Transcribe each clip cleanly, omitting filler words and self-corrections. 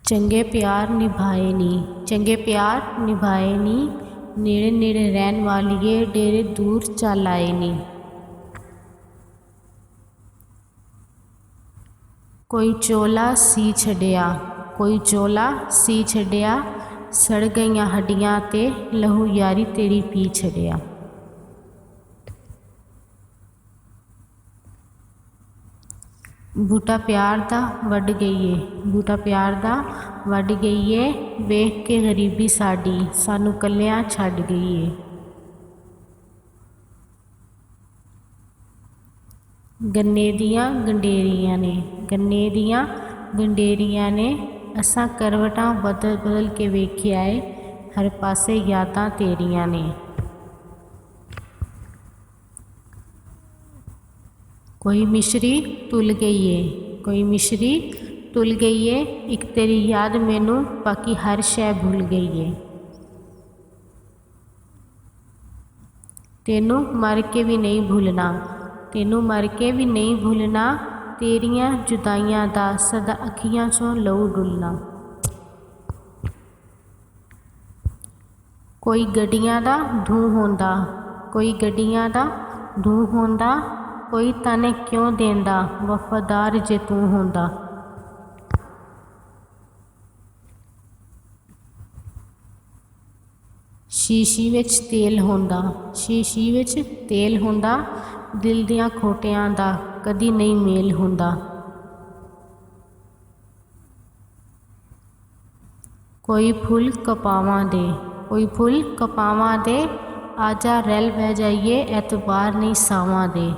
ਚੰਗੇ ਪਿਆਰ ਨਿਭਾਏ ਨੀ, ਚੰਗੇ ਪਿਆਰ ਨਿਭਾਏ ਨੀ, ਨੇੜੇ ਨੇੜੇ ਰਹਿਣ ਵਾਲੀਏ ਡੇਰੇ ਦੂਰ ਚੱਲ ਆਏ ਨੀ। ਕੋਈ ਚੋਲਾ ਸੀ ਛੱਡਿਆ, ਕੋਈ ਚੋਲਾ ਸੀ ਛੱਡਿਆ, ਸੜ ਗਈਆਂ ਹੱਡੀਆਂ ਤੇ ਲਹੂ ਯਾਰੀ ਤੇਰੀ ਪੀ ਛੱਡਿਆ। ਬੂਟਾ ਪਿਆਰ ਦਾ ਵੱਢ ਗਈਏ, ਬੂਟਾ ਪਿਆਰ ਦਾ ਵੱਢ ਗਈਏ, ਵੇਖ ਕੇ ਗਰੀਬੀ ਸਾਡੀ ਸਾਨੂੰ ਕੱਲਿਆਂ ਛੱਡ ਗਈਏ। ਗੰਨੇ ਦੀਆਂ ਗੰਡੇਰੀਆਂ ਨੇ, ਗੰਨੇ ਦੀਆਂ ਗੰਡੇਰੀਆਂ ਨੇ, ਅਸਾਂ ਕਰਵਟਾਂ ਬਦਲ ਬਦਲ ਕੇ ਵੇਖਿਆ ਏ, ਹਰ ਪਾਸੇ ਯਾਦਾਂ ਤੇਰੀਆਂ ਨੇ। कोई मिश्री तुल गई है, कोई मिश्री तुल गई है, एक तेरी याद मैनू बाकी हर शै भूल गई है। तेनू मर के भी नहीं भूलना, तेनू मर के भी नहीं भूलना, तेरियां जुदाइयां दा सदा अखियां चों लहू डुलना। कोई गड्डियां दा धूं होंदा, कोई गड्डियां दा धूं होंदा, कोई ताने क्यों देंदा वफादार जे तू होंदा। शीशी विच तेल होंदा, शीशी विच तेल होंदा, दिल दियां खोटियां दा कदी नहीं मेल होंदा। कोई फुल कपावां दे, कोई फुल कपावां दे, आजा रल बह जाइए एतबार नहीं सावां दे।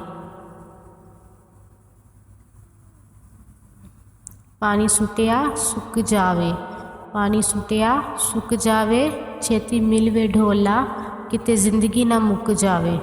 पानी सुटिया सुक जावे, पानी सुटिया सुक जावे, छेती मिलवे ढोला किते जिंदगी ना मुक जावे।